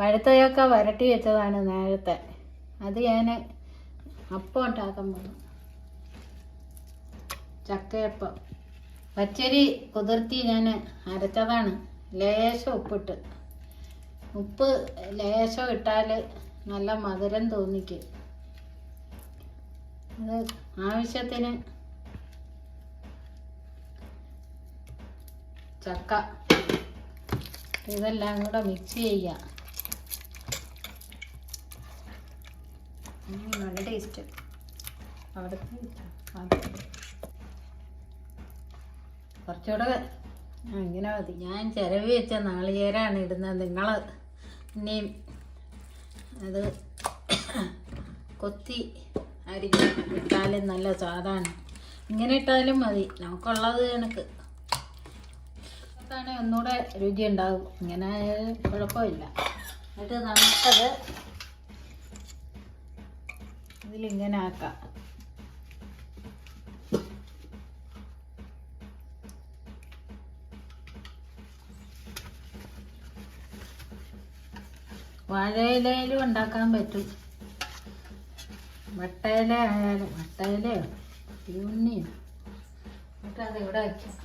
പഴുത്തയൊക്കെ വരട്ടി വെച്ചതാണ് നേരത്തെ. അത് ഞാൻ അപ്പം ഉണ്ടാക്കാൻ പോകും. ചക്കയപ്പം. പച്ചരി കുതിർത്തി ഞാൻ അരച്ചതാണ്. ലേശം ഉപ്പിട്ട്. ഉപ്പ് ലേശം ഇട്ടാൽ നല്ല മധുരം തോന്നിക്കും. അത് ആവശ്യത്തിന് ചക്ക ഇതെല്ലാം കൂടെ മിക്സ് ചെയ്യുക. നല്ല ടേസ്റ്റ്. അവിടുത്തെ കുറച്ചുകൂടെ ഇങ്ങനെ മതി. ഞാൻ ചിരവി വെച്ച നാളികേരമാണ് ഇടുന്നത്. നിങ്ങൾ ഇനിയും അത് കൊത്തി അരിഞ്ഞ് ഇട്ടാലും നല്ല സ്വാദാണ്. ഇങ്ങനെ ഇട്ടാലും മതി. നമുക്കുള്ളത് കണക്ക് അതാണ് ഒന്നുകൂടെ രുചി ഉണ്ടാകും. ഇങ്ങനെ ആയാലും കുഴപ്പമില്ല. എന്നിട്ട് നമുക്കത് ഇതിലിങ്ങനെ ആക്കാം. വാഴയിലയിലും ഉണ്ടാക്കാൻ പറ്റും. വട്ടയില ആയാലും വട്ടയിലയോ ഉണ്ണിയോ എന്നിട്ട് അത് ഇവിടെ വയ്ക്കാം.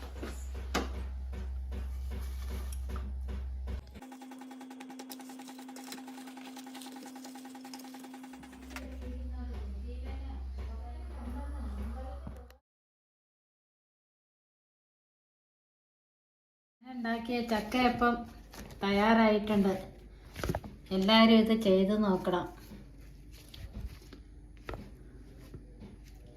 ഉണ്ടാക്കിയ ചക്കയപ്പം തയ്യാറായിട്ടുണ്ട്. എല്ലാവരും ഇത് ചെയ്ത് നോക്കണം.